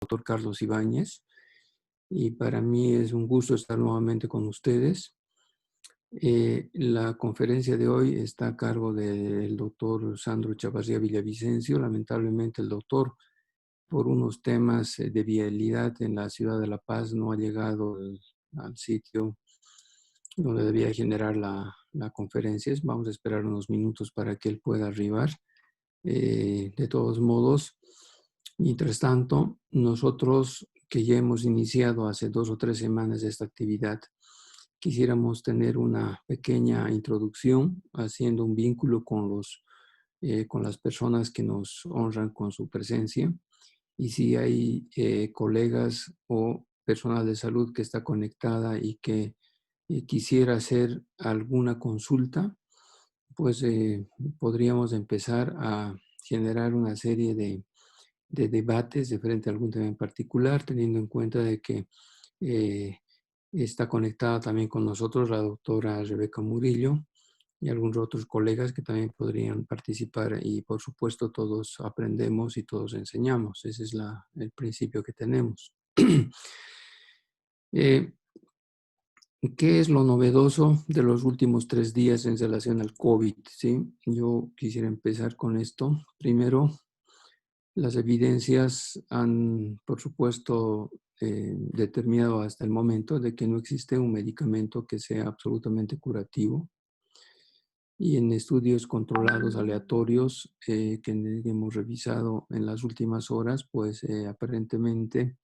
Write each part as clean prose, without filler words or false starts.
doctor Carlos Ibáñez, y para mí es un gusto estar nuevamente con ustedes. La conferencia de hoy está a cargo del doctor Sandro Chavarría Villavicencio. Lamentablemente el doctor, por unos temas de vialidad en la ciudad de La Paz, no ha llegado al sitio donde debía generar la conferencia. Vamos a esperar unos minutos para que él pueda arribar. De todos modos, mientras tanto, nosotros que ya hemos iniciado hace 2 o 3 semanas esta actividad, quisiéramos tener una pequeña introducción haciendo un vínculo con las personas que nos honran con su presencia. Y si hay colegas o personal de salud que está conectada y que quisiera hacer alguna consulta, pues podríamos empezar a generar una serie de debates de frente a algún tema en particular, teniendo en cuenta de que eh, está conectada también con nosotros la doctora Rebeca Murillo y algunos otros colegas que también podrían participar, y por supuesto todos aprendemos y todos enseñamos. Ese es el principio que tenemos. eh, ¿Qué es lo novedoso de los últimos 3 días en relación al COVID? ¿Sí? Yo quisiera empezar con esto. Primero, las evidencias han, por supuesto, determinado hasta el momento de que no existe un medicamento que sea absolutamente curativo. Y en estudios controlados aleatorios que hemos revisado en las últimas horas, pues aparentemente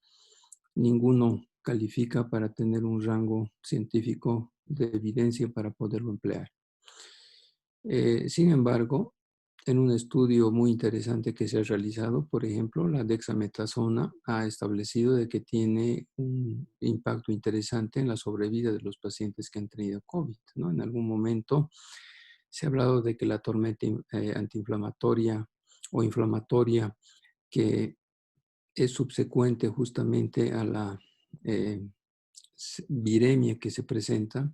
ninguno califica para tener un rango científico de evidencia para poderlo emplear. Sin embargo, en un estudio muy interesante que se ha realizado, por ejemplo, la dexametasona ha establecido de que tiene un impacto interesante en la sobrevida de los pacientes que han tenido COVID, ¿no? En algún momento se ha hablado de que la tormenta antiinflamatoria o inflamatoria que es subsecuente justamente a la eh, viremia que se presenta,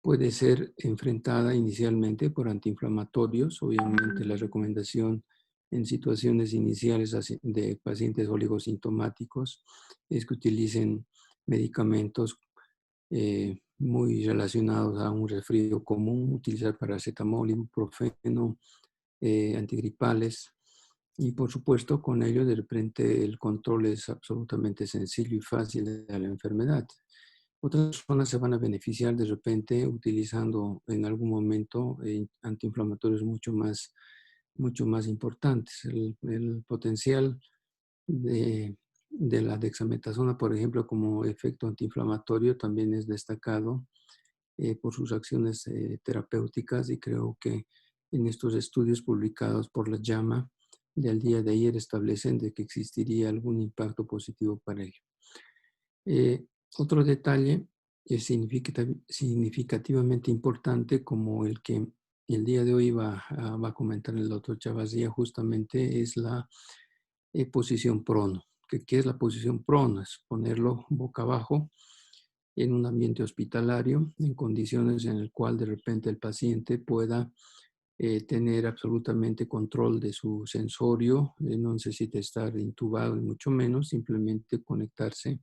puede ser enfrentada inicialmente por antiinflamatorios. Obviamente la recomendación en situaciones iniciales de pacientes oligosintomáticos es que utilicen medicamentos muy relacionados a un resfrío común, utilizar paracetamol, ibuprofeno, antigripales. Y por supuesto, con ello de repente el control es absolutamente sencillo y fácil de la enfermedad. Otras personas se van a beneficiar de repente utilizando en algún momento antiinflamatorios mucho más importantes. El potencial de la dexametasona, por ejemplo, como efecto antiinflamatorio también es destacado por sus acciones terapéuticas, y creo que en estos estudios publicados por la JAMA del día de ayer establecen de que existiría algún impacto positivo para ello. Otro detalle es significativamente importante, como el que el día de hoy va a comentar el doctor Chavarría, justamente es la posición prono. ¿Qué es la posición prono? Es ponerlo boca abajo en un ambiente hospitalario, en condiciones en el cual de repente el paciente pueda tener absolutamente control de su sensorio, no necesita estar intubado ni mucho menos, simplemente conectarse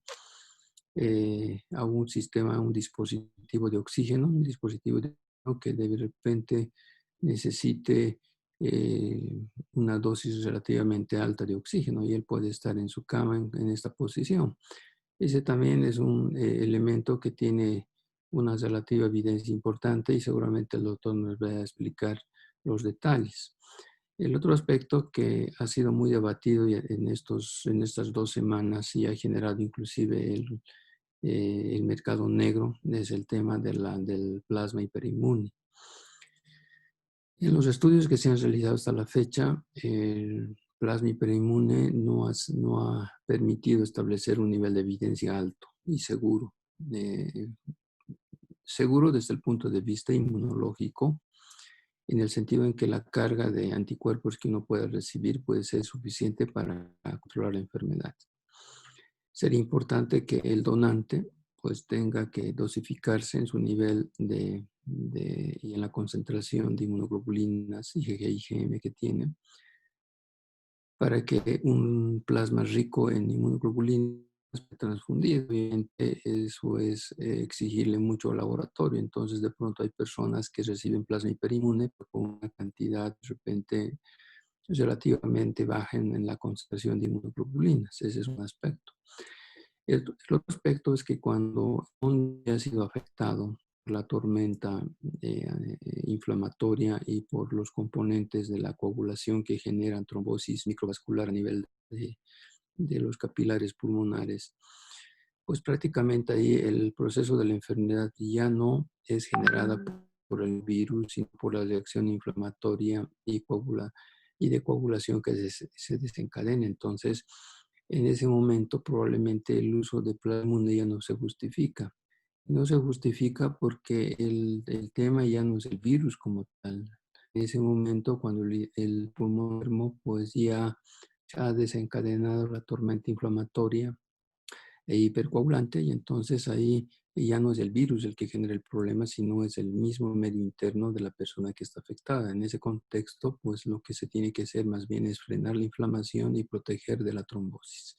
a un sistema, a un dispositivo de oxígeno, un dispositivo que de repente necesite una dosis relativamente alta de oxígeno, y él puede estar en su cama en esta posición. Ese también es un elemento que tiene una relativa evidencia importante, y seguramente el doctor nos va a explicar los detalles. El otro aspecto que ha sido muy debatido en estas 2 semanas y ha generado inclusive el mercado negro es el tema del plasma hiperinmune. En los estudios que se han realizado hasta la fecha, el plasma hiperinmune no ha permitido establecer un nivel de evidencia alto y seguro. Seguro desde el punto de vista inmunológico, en el sentido en que la carga de anticuerpos que uno puede recibir puede ser suficiente para controlar la enfermedad. Sería importante que el donante pues tenga que dosificarse en su nivel y en la concentración de inmunoglobulinas IgG y IgM que tiene, para que un plasma rico en inmunoglobulinas esté transfundido. Obviamente eso es exigirle mucho al laboratorio. Entonces de pronto hay personas que reciben plasma hiperinmune con una cantidad de repente relativamente baja en la concentración de inmunoglobulinas. Ese es un aspecto. El otro aspecto es que cuando un ha sido afectado por la tormenta inflamatoria y por los componentes de la coagulación que generan trombosis microvascular a nivel de los capilares pulmonares, pues prácticamente ahí el proceso de la enfermedad ya no es generada por el virus, sino por la reacción inflamatoria y de coagulación que se desencadena. Entonces, en ese momento probablemente el uso de plasma ya no se justifica. No se justifica porque el tema ya no es el virus como tal. En ese momento, cuando el pulmón enfermo, pues ya ha desencadenado la tormenta inflamatoria e hipercoagulante, y entonces ahí ya no es el virus el que genera el problema, sino es el mismo medio interno de la persona que está afectada. En ese contexto, pues lo que se tiene que hacer más bien es frenar la inflamación y proteger de la trombosis.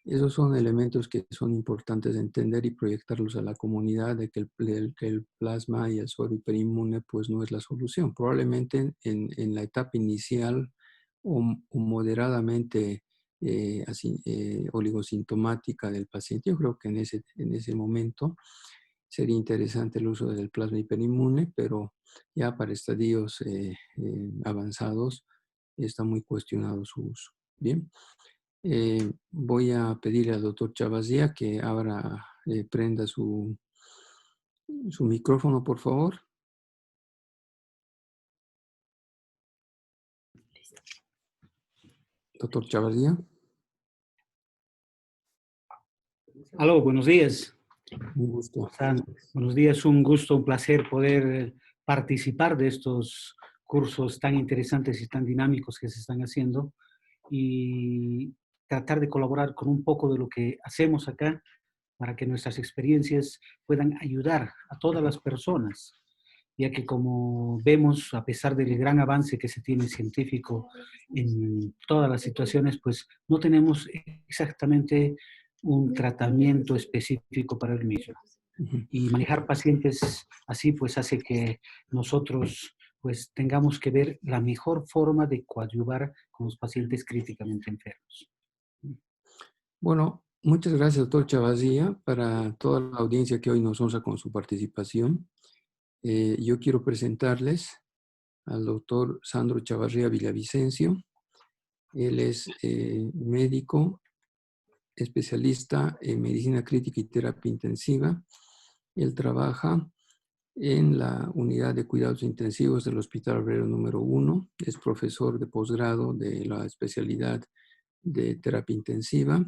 Esos son elementos que son importantes de entender y proyectarlos a la comunidad, de que el plasma y el suero hiperinmune pues no es la solución. Probablemente en la etapa inicial o moderadamente oligosintomática del paciente. Yo creo que en ese momento sería interesante el uso del plasma hiperinmune, pero ya para estadios avanzados está muy cuestionado su uso. Bien, voy a pedirle al doctor Chavazía que ahora prenda su micrófono, por favor. Doctor Chavazía. Aló, buenos días. Un gusto. Buenos días, un gusto, un placer poder participar de estos cursos tan interesantes y tan dinámicos que se están haciendo y tratar de colaborar con un poco de lo que hacemos acá para que nuestras experiencias puedan ayudar a todas las personas, ya que como vemos, a pesar del gran avance que se tiene científico en todas las situaciones, pues no tenemos exactamente un tratamiento específico para el mismo. Y manejar pacientes así pues hace que nosotros pues tengamos que ver la mejor forma de coadyuvar con los pacientes críticamente enfermos. Bueno, muchas gracias, doctor Chavazía, para toda la audiencia que hoy nos honra con su participación. Yo quiero presentarles al doctor Sandro Chavarría Villavicencio. Él es médico, especialista en medicina crítica y terapia intensiva. Él trabaja en la unidad de cuidados intensivos del Hospital Obrero número 1. Es profesor de posgrado de la especialidad de terapia intensiva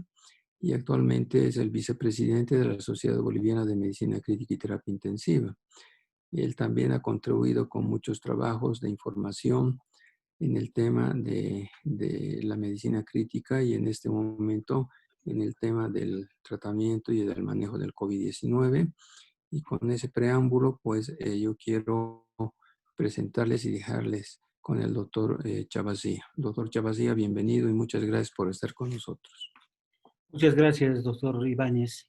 y actualmente es el vicepresidente de la Sociedad Boliviana de Medicina Crítica y Terapia Intensiva. Él también ha contribuido con muchos trabajos de información en el tema de la medicina crítica y en este momento en el tema del tratamiento y del manejo del COVID-19. Y con ese preámbulo, pues yo quiero presentarles y dejarles con el doctor Chavazía. Doctor Chavazía, bienvenido y muchas gracias por estar con nosotros. Muchas gracias, doctor Ibáñez.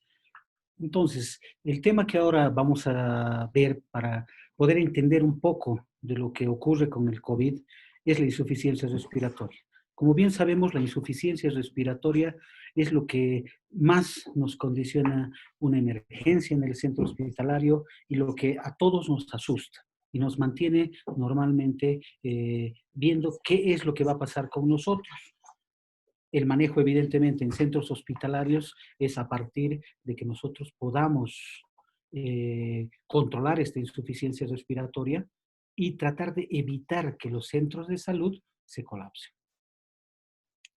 Entonces, el tema que ahora vamos a ver para poder entender un poco de lo que ocurre con el COVID es la insuficiencia respiratoria. Como bien sabemos, la insuficiencia respiratoria es lo que más nos condiciona una emergencia en el centro hospitalario y lo que a todos nos asusta y nos mantiene normalmente viendo qué es lo que va a pasar con nosotros. El manejo, evidentemente, en centros hospitalarios es a partir de que nosotros podamos controlar esta insuficiencia respiratoria y tratar de evitar que los centros de salud se colapsen.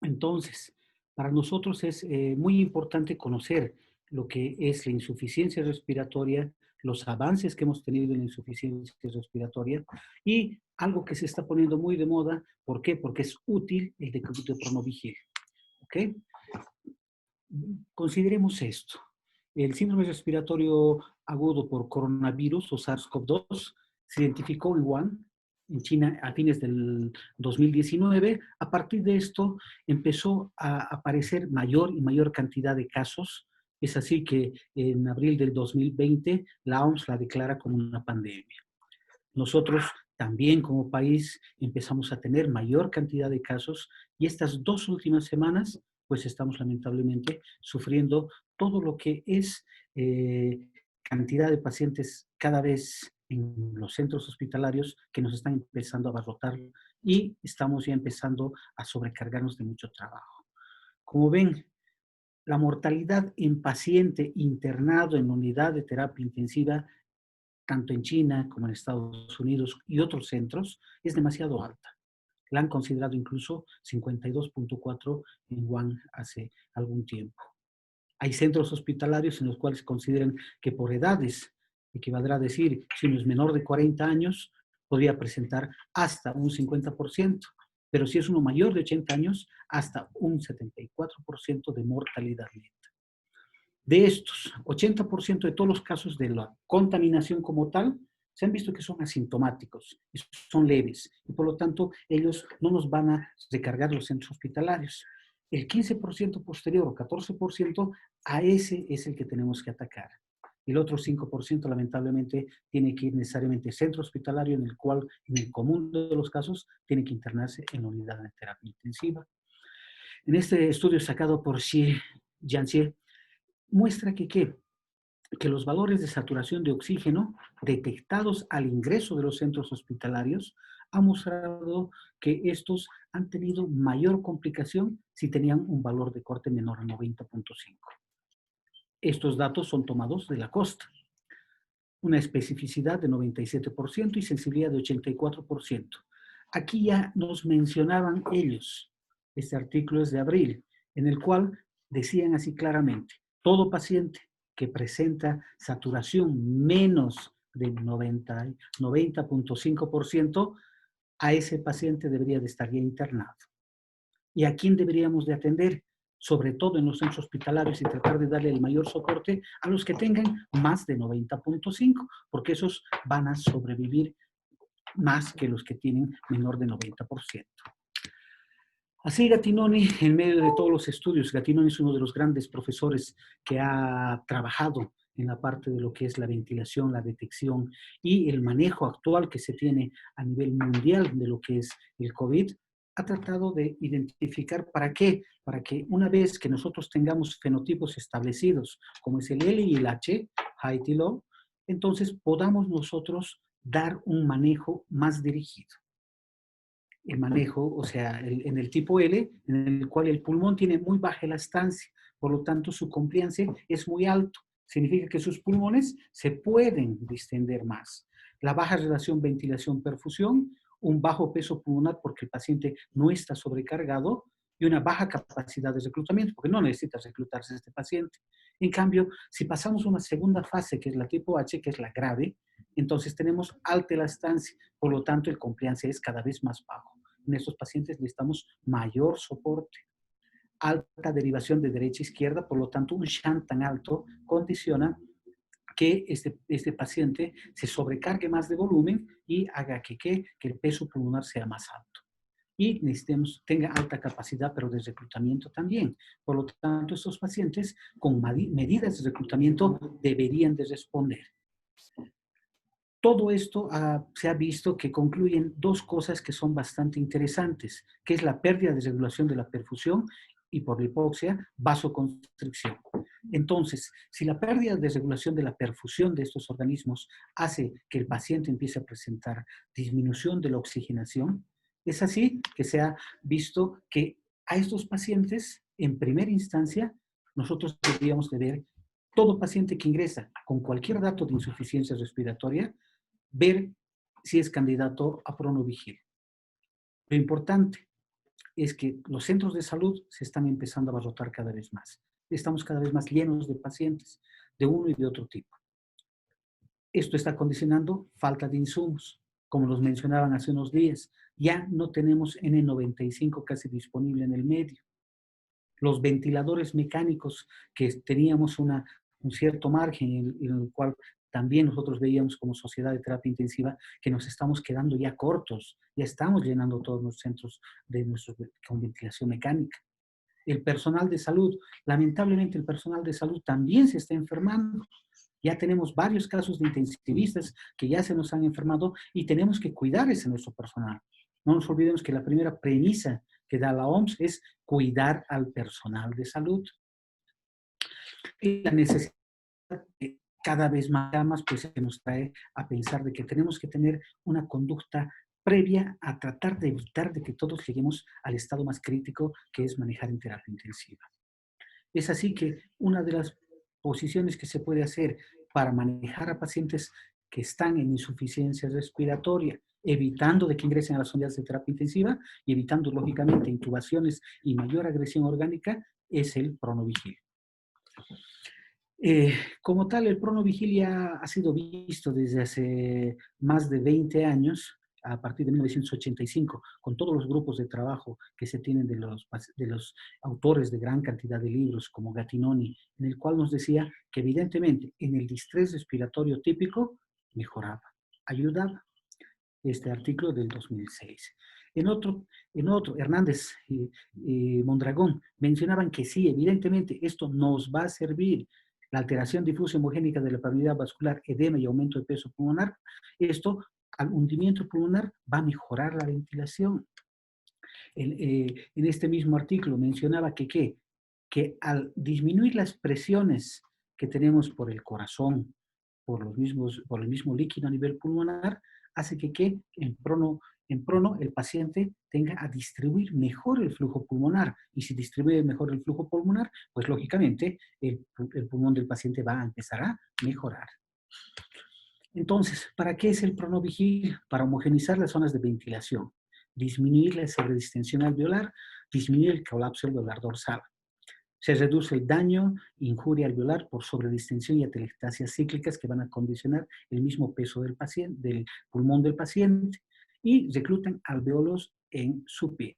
Entonces, para nosotros es muy importante conocer lo que es la insuficiencia respiratoria, los avances que hemos tenido en la insuficiencia respiratoria y algo que se está poniendo muy de moda. ¿Por qué? Porque es útil el decúbito de pronovigilia. ¿Ok? Consideremos esto. El síndrome respiratorio agudo por coronavirus o SARS-CoV-2 se identificó en Wuhan en China a fines del 2019. A partir de esto empezó a aparecer mayor y mayor cantidad de casos. Es así que en abril del 2020 la OMS la declara como una pandemia. Nosotros también como país empezamos a tener mayor cantidad de casos y estas 2 últimas semanas pues estamos lamentablemente sufriendo todo lo que es cantidad de pacientes cada vez en los centros hospitalarios que nos están empezando a abarrotar y estamos ya empezando a sobrecargarnos de mucho trabajo. Como ven, la mortalidad en paciente internado en unidad de terapia intensiva tanto en China como en Estados Unidos y otros centros, es demasiado alta. La han considerado incluso 52.4 en Wuhan hace algún tiempo. Hay centros hospitalarios en los cuales consideran que por edades, equivaldrá a decir, si uno es menor de 40 años, podría presentar hasta un 50%, pero si es uno mayor de 80 años, hasta un 74% de mortalidad neta. De estos, 80% de todos los casos de la contaminación como tal, se han visto que son asintomáticos, son leves, y por lo tanto ellos no nos van a recargar los centros hospitalarios. El 15% posterior o 14%, a ese es el que tenemos que atacar. El otro 5% lamentablemente tiene que ir necesariamente al centro hospitalario en el cual, en el común de los casos, tiene que internarse en la unidad de terapia intensiva. En este estudio sacado por Xie Jianxie, muestra que los valores de saturación de oxígeno detectados al ingreso de los centros hospitalarios han mostrado que estos han tenido mayor complicación si tenían un valor de corte menor a 90.5. Estos datos son tomados de la costa. Una especificidad de 97% y sensibilidad de 84%. Aquí ya nos mencionaban ellos, este artículo es de abril, en el cual decían así claramente, todo paciente que presenta saturación menos de 90.5%, a ese paciente debería de estar ya internado. ¿Y a quién deberíamos de atender? Sobre todo en los centros hospitalarios y tratar de darle el mayor soporte a los que tengan más de 90.5, porque esos van a sobrevivir más que los que tienen menor de 90%. Así Gattinoni, en medio de todos los estudios, Gattinoni es uno de los grandes profesores que ha trabajado en la parte de lo que es la ventilación, la detección y el manejo actual que se tiene a nivel mundial de lo que es el COVID, ha tratado de identificar para qué, para que una vez que nosotros tengamos fenotipos establecidos, como es el L y el H, height y low, entonces podamos nosotros dar un manejo más dirigido. El manejo, o sea, en el tipo L, en el cual el pulmón tiene muy baja elastancia, por lo tanto su compliance es muy alto. Significa que sus pulmones se pueden distender más. La baja relación ventilación-perfusión, un bajo peso pulmonar porque el paciente no está sobrecargado y una baja capacidad de reclutamiento, porque no necesita reclutarse este paciente. En cambio, si pasamos una segunda fase, que es la tipo H, que es la grave, entonces tenemos alta elastancia, por lo tanto el compliance es cada vez más bajo. En estos pacientes necesitamos mayor soporte, alta derivación de derecha a izquierda, por lo tanto un shunt tan alto condiciona que este paciente se sobrecargue más de volumen y haga que el peso pulmonar sea más alto. Y necesitemos, tenga alta capacidad, pero de reclutamiento también. Por lo tanto, estos pacientes con medidas de reclutamiento deberían de responder. Todo esto se ha visto que concluyen dos cosas que son bastante interesantes, que es la pérdida de regulación de la perfusión y por la hipoxia, vasoconstricción. Entonces, si la pérdida de regulación de la perfusión de estos organismos hace que el paciente empiece a presentar disminución de la oxigenación, es así que se ha visto que a estos pacientes, en primera instancia, nosotros deberíamos de ver todo paciente que ingresa con cualquier dato de insuficiencia respiratoria, ver si es candidato a pronovigil. Lo importante es que los centros de salud se están empezando a abarrotar cada vez más. Estamos cada vez más llenos de pacientes de uno y de otro tipo. Esto está condicionando falta de insumos. Como los mencionaban hace unos días, ya no tenemos N95 casi disponible en el medio. Los ventiladores mecánicos que teníamos un cierto margen en el cual también nosotros veíamos como sociedad de terapia intensiva que nos estamos quedando ya cortos, ya estamos llenando todos los centros con ventilación mecánica. El personal de salud, lamentablemente el personal de salud también se está enfermando. Ya tenemos varios casos de intensivistas que ya se nos han enfermado y tenemos que cuidar ese nuestro personal. No nos olvidemos que la primera premisa que da la OMS es cuidar al personal de salud. Y la necesidad de cada vez más pues se nos trae a pensar de que tenemos que tener una conducta previa a tratar de evitar de que todos lleguemos al estado más crítico que es manejar en terapia intensiva. Es así que una de las posiciones que se puede hacer para manejar a pacientes que están en insuficiencia respiratoria, evitando de que ingresen a las unidades de terapia intensiva y evitando, lógicamente, intubaciones y mayor agresión orgánica, es el pronovigil. Como tal, el Pronovigil ya ha sido visto desde hace más de 20 años, a partir de 1985, con todos los grupos de trabajo que se tienen de los autores de gran cantidad de libros, como Gattinoni, en el cual nos decía que evidentemente en el distrés respiratorio típico mejoraba, ayudaba. Este artículo del 2006. En otro Hernández y Mondragón mencionaban que sí, evidentemente esto nos va a servir. La alteración difusa homogénica de la permeabilidad vascular, edema y aumento de peso pulmonar, esto al hundimiento pulmonar va a mejorar la ventilación. En este mismo artículo mencionaba que al disminuir las presiones que tenemos por el corazón, por el mismo líquido a nivel pulmonar, hace que en prono el paciente tenga a distribuir mejor el flujo pulmonar. Y si distribuye mejor el flujo pulmonar, pues lógicamente el pulmón del paciente va a empezar a mejorar. Entonces, ¿para qué es el pronovigil? Para homogenizar las zonas de ventilación, disminuir la sobredistensión alveolar, disminuir el colapso alveolar dorsal. Se reduce el daño, injuria alveolar por sobredistensión y atelectasias cíclicas que van a condicionar el mismo peso del paciente, del pulmón del paciente, y reclutan alveolos en su piel.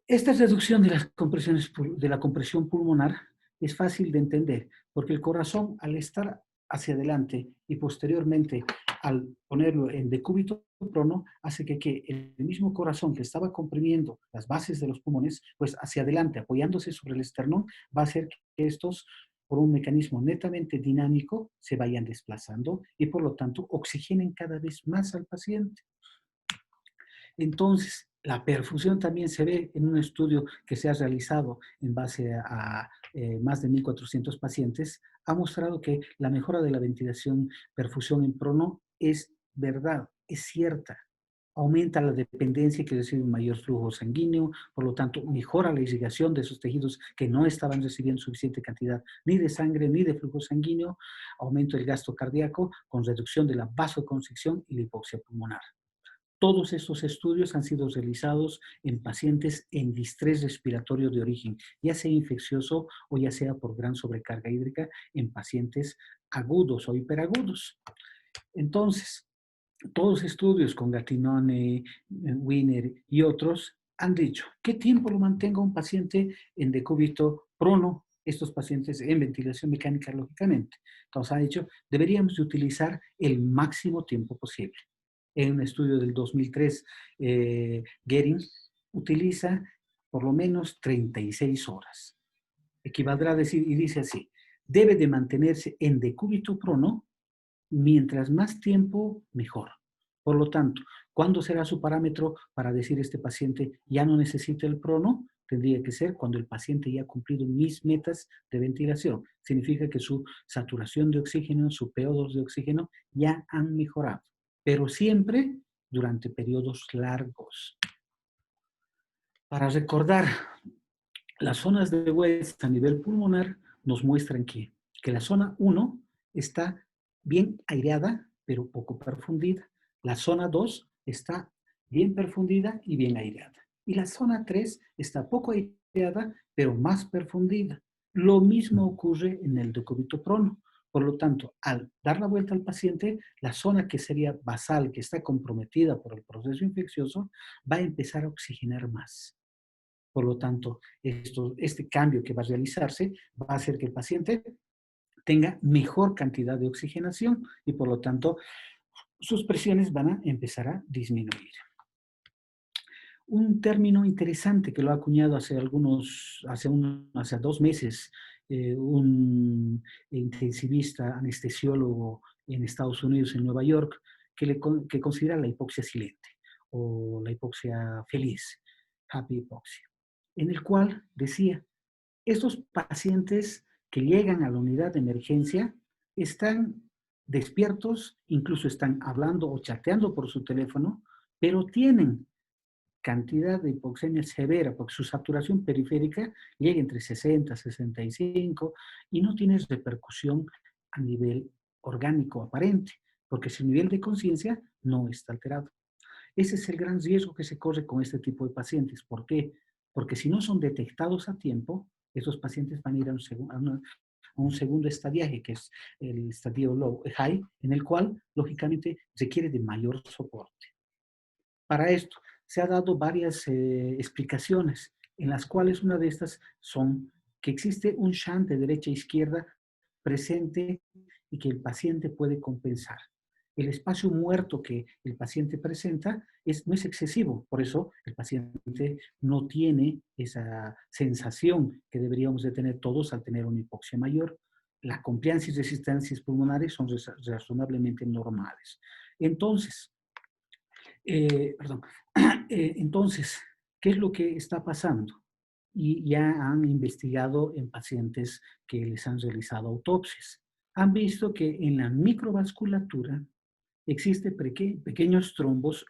Esta reducción de la compresión pulmonar es fácil de entender, porque el corazón, al estar hacia adelante y posteriormente al ponerlo en decúbito prono, hace que el mismo corazón que estaba comprimiendo las bases de los pulmones, pues hacia adelante, apoyándose sobre el esternón, va a hacer que estos, por un mecanismo netamente dinámico, se vayan desplazando y por lo tanto oxigenen cada vez más al paciente. Entonces, la perfusión también se ve en un estudio que se ha realizado en base a más de 1.400 pacientes, ha mostrado que la mejora de la ventilación, perfusión en prono es verdad, es cierta. Aumenta la dependencia que recibe un mayor flujo sanguíneo, por lo tanto, mejora la irrigación de esos tejidos que no estaban recibiendo suficiente cantidad ni de sangre ni de flujo sanguíneo, aumenta el gasto cardíaco con reducción de la vasoconstricción y la hipoxia pulmonar. Todos estos estudios han sido realizados en pacientes en distrés respiratorio de origen, ya sea infeccioso o ya sea por gran sobrecarga hídrica en pacientes agudos o hiperagudos. Entonces, todos estudios con Gattinoni, Wiener y otros han dicho, ¿qué tiempo lo mantenga un paciente en decúbito prono? Estos pacientes en ventilación mecánica, lógicamente. Entonces, han dicho, deberíamos de utilizar el máximo tiempo posible. En un estudio del 2003, Gering utiliza por lo menos 36 horas. Equivaldrá a decir, y dice así, debe de mantenerse en decúbito prono, mientras más tiempo, mejor. Por lo tanto, ¿cuándo será su parámetro para decir este paciente ya no necesita el prono? Tendría que ser cuando el paciente ya ha cumplido mis metas de ventilación. Significa que su saturación de oxígeno, su PO2 de oxígeno ya han mejorado, pero siempre durante periodos largos. Para recordar, las zonas de Wells a nivel pulmonar nos muestran que la zona 1 está bien aireada, pero poco perfundida. La zona 2 está bien perfundida y bien aireada. Y la zona 3 está poco aireada, pero más perfundida. Lo mismo ocurre en el decúbito prono. Por lo tanto, al dar la vuelta al paciente, la zona que sería basal, que está comprometida por el proceso infeccioso, va a empezar a oxigenar más. Por lo tanto, este cambio que va a realizarse va a hacer que el paciente tenga mejor cantidad de oxigenación y por lo tanto sus presiones van a empezar a disminuir. Un término interesante que lo ha acuñado hace 2 meses, un intensivista anestesiólogo en Estados Unidos, en Nueva York, que considera la hipoxia silente o la hipoxia feliz, happy hypoxia, en el cual decía, estos pacientes que llegan a la unidad de emergencia están despiertos, incluso están hablando o chateando por su teléfono, pero tienen cantidad de hipoxemia severa, porque su saturación periférica llega entre 60 y 65 y no tiene repercusión a nivel orgánico aparente, porque su nivel de conciencia no está alterado. Ese es el gran riesgo que se corre con este tipo de pacientes. ¿Por qué? Porque si no son detectados a tiempo, esos pacientes van a ir a un segundo estadiaje, que es el estadio low, high, en el cual, lógicamente, requiere de mayor soporte. Para esto, se ha dado varias explicaciones, en las cuales una de estas son que existe un shunt de derecha a izquierda presente y que el paciente puede compensar. El espacio muerto que el paciente presenta no es excesivo, por eso el paciente no tiene esa sensación que deberíamos de tener todos al tener una hipoxia mayor. La compliance y resistencias pulmonares son razonablemente normales. Entonces, perdón, entonces, ¿qué es lo que está pasando? Y ya han investigado en pacientes que les han realizado autopsias. Han visto que en la microvasculatura existen pequeños trombos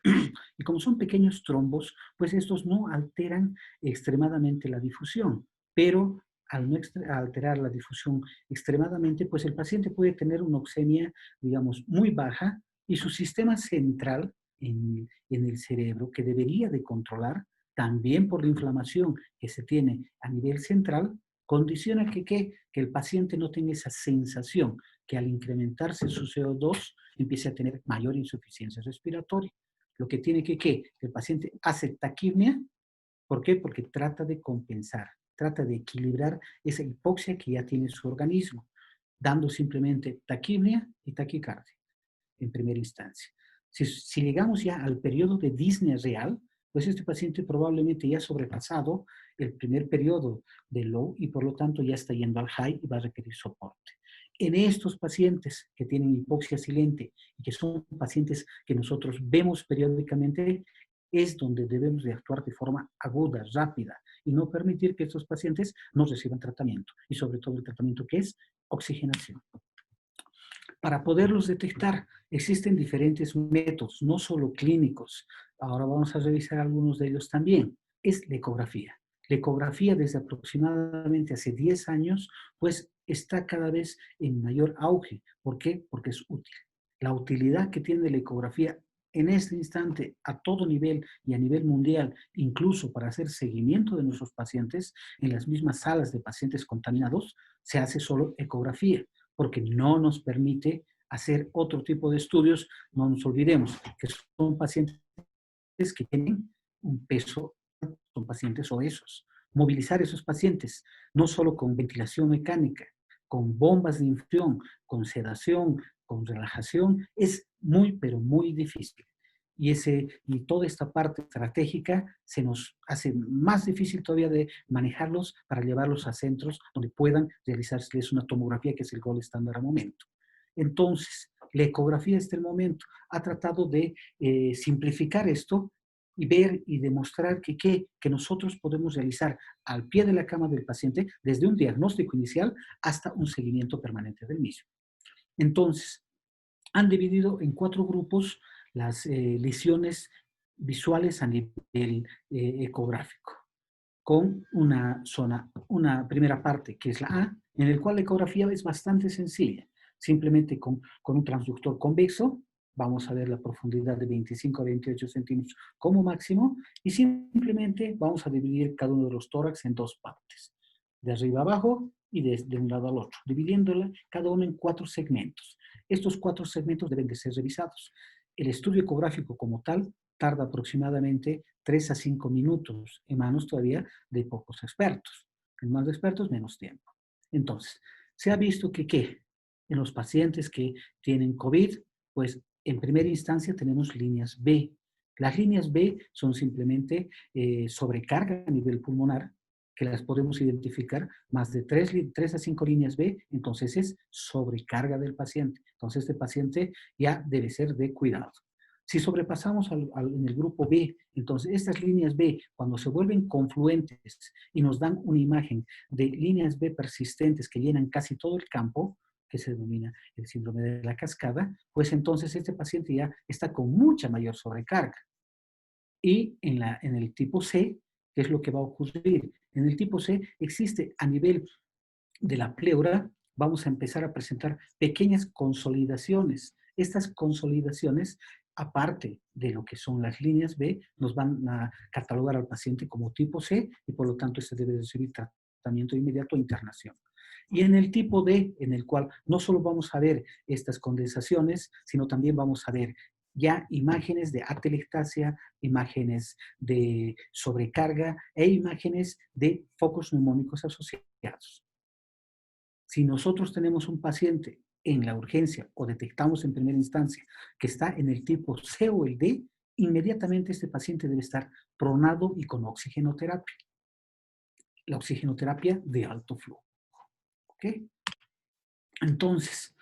y como son pequeños trombos, pues estos no alteran extremadamente la difusión, pero al no alterar la difusión extremadamente, pues el paciente puede tener una oxemia, digamos, muy baja y su sistema central en el cerebro, que debería de controlar, también por la inflamación que se tiene a nivel central, condiciona que el paciente no tenga esa sensación, que al incrementarse su CO2 empiece a tener mayor insuficiencia respiratoria. Lo que tiene que el paciente hace taquipnea. ¿Por qué? Porque trata de compensar, trata de equilibrar esa hipoxia que ya tiene su organismo, dando simplemente taquipnea y taquicardia en primera instancia. Si llegamos ya al periodo de disnea real, pues este paciente probablemente ya ha sobrepasado el primer periodo de low y por lo tanto ya está yendo al high y va a requerir soporte. En estos pacientes que tienen hipoxia silente y que son pacientes que nosotros vemos periódicamente, es donde debemos de actuar de forma aguda, rápida, y no permitir que estos pacientes no reciban tratamiento, y sobre todo el tratamiento que es oxigenación. Para poderlos detectar, existen diferentes métodos, no solo clínicos. Ahora vamos a revisar algunos de ellos también. Es la ecografía. La ecografía desde aproximadamente hace 10 años, pues está cada vez en mayor auge. ¿Por qué? Porque es útil. La utilidad que tiene la ecografía en este instante a todo nivel y a nivel mundial, incluso para hacer seguimiento de nuestros pacientes en las mismas salas de pacientes contaminados, se hace solo ecografía porque no nos permite hacer otro tipo de estudios. No nos olvidemos que son pacientes que tienen un peso, son pacientes obesos. Movilizar a esos pacientes, no solo con ventilación mecánica, con bombas de infusión, con sedación, con relajación, es muy, pero muy difícil. Y toda esta parte estratégica se nos hace más difícil todavía de manejarlos para llevarlos a centros donde puedan realizarles una tomografía, que es el gol estándar al momento. Entonces, la ecografía hasta el momento ha tratado de simplificar esto y ver y demostrar que nosotros podemos realizar al pie de la cama del paciente desde un diagnóstico inicial hasta un seguimiento permanente del mismo. Entonces, han dividido en 4 grupos las lesiones visuales a nivel ecográfico, con una primera parte que es la A, en el cual la ecografía es bastante sencilla. Simplemente con un transductor convexo, vamos a ver la profundidad de 25 a 28 centímetros como máximo, y simplemente vamos a dividir cada uno de los tórax en 2 partes, de arriba a abajo y de un lado al otro, dividiéndola cada uno en 4 segmentos. Estos 4 segmentos deben de ser revisados. El estudio ecográfico como tal tarda aproximadamente 3 a 5 minutos en manos todavía de pocos expertos. En manos de expertos, menos tiempo. Entonces, se ha visto que En los pacientes que tienen COVID, pues en primera instancia tenemos líneas B. Las líneas B son simplemente sobrecarga a nivel pulmonar, que las podemos identificar más de 3 a 5 líneas B, entonces es sobrecarga del paciente. Entonces este paciente ya debe ser de cuidado. Si sobrepasamos en el grupo B, entonces estas líneas B, cuando se vuelven confluentes y nos dan una imagen de líneas B persistentes que llenan casi todo el campo, que se denomina el síndrome de la cascada, pues entonces este paciente ya está con mucha mayor sobrecarga. Y en el tipo C, ¿qué es lo que va a ocurrir? En el tipo C existe a nivel de la pleura, vamos a empezar a presentar pequeñas consolidaciones. Estas consolidaciones, aparte de lo que son las líneas B, nos van a catalogar al paciente como tipo C y por lo tanto este debe recibir tratamiento inmediato e internación. Y en el tipo D, en el cual no solo vamos a ver estas condensaciones, sino también vamos a ver ya imágenes de atelectasia, imágenes de sobrecarga e imágenes de focos neumónicos asociados. Si nosotros tenemos un paciente en la urgencia o detectamos en primera instancia que está en el tipo C o el D, inmediatamente este paciente debe estar pronado y con oxigenoterapia. La oxigenoterapia de alto flujo. ¿Ok? Entonces,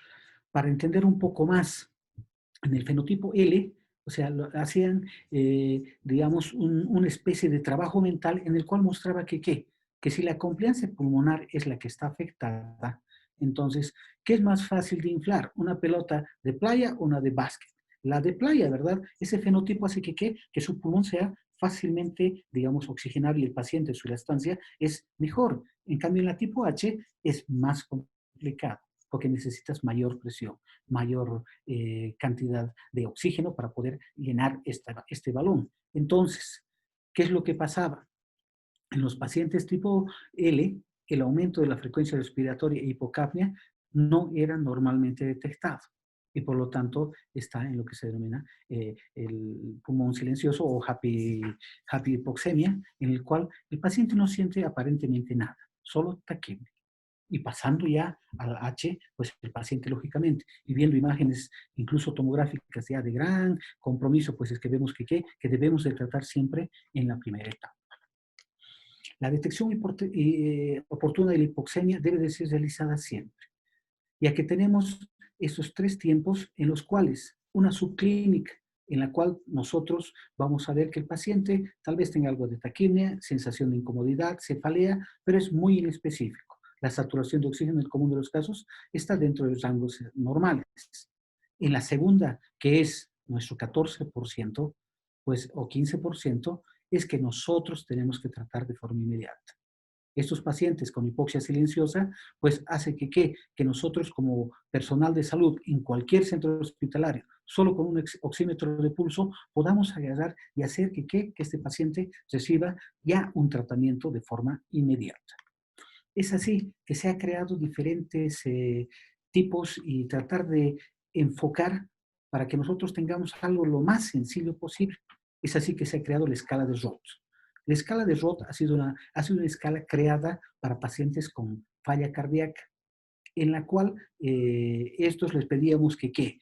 para entender un poco más, en el fenotipo L, o sea, hacían, digamos, una especie de trabajo mental en el cual mostraba que si la compliancia pulmonar es la que está afectada, entonces, ¿qué es más fácil de inflar? ¿Una pelota de playa o una de básquet? La de playa, ¿verdad? Ese fenotipo hace que su pulmón sea fácilmente, digamos, oxigenado y el paciente, su estancia es mejor. En cambio, en la tipo H es más complicado porque necesitas mayor presión, mayor cantidad de oxígeno para poder llenar este balón. Entonces, ¿qué es lo que pasaba? En los pacientes tipo L, el aumento de la frecuencia respiratoria e hipocapnia no era normalmente detectado y por lo tanto está en lo que se denomina el pulmón silencioso o happy hipoxemia, en el cual el paciente no siente aparentemente nada, solo taquimia. Y pasando ya al H, pues el paciente lógicamente, y viendo imágenes incluso tomográficas ya de gran compromiso, pues es que vemos que debemos de tratar siempre en la primera etapa. La detección oportuna de la hipoxemia debe de ser realizada siempre, ya que tenemos esos 3 tiempos en los cuales una subclínica en la cual nosotros vamos a ver que el paciente tal vez tenga algo de taquimia, sensación de incomodidad, cefalea, pero es muy inespecífico. La saturación de oxígeno en el común de los casos está dentro de los rangos normales. En la segunda, que es nuestro 14%, pues, o 15%, es que nosotros tenemos que tratar de forma inmediata. Estos pacientes con hipoxia silenciosa, pues hace que nosotros como personal de salud en cualquier centro hospitalario, solo con un oxímetro de pulso, podamos agarrar y hacer que este paciente reciba ya un tratamiento de forma inmediata. Es así que se han creado diferentes tipos y tratar de enfocar para que nosotros tengamos algo lo más sencillo posible. Es así que se ha creado la escala de Roth. La escala de Roth ha sido una escala creada para pacientes con falla cardíaca, en la cual estos les pedíamos que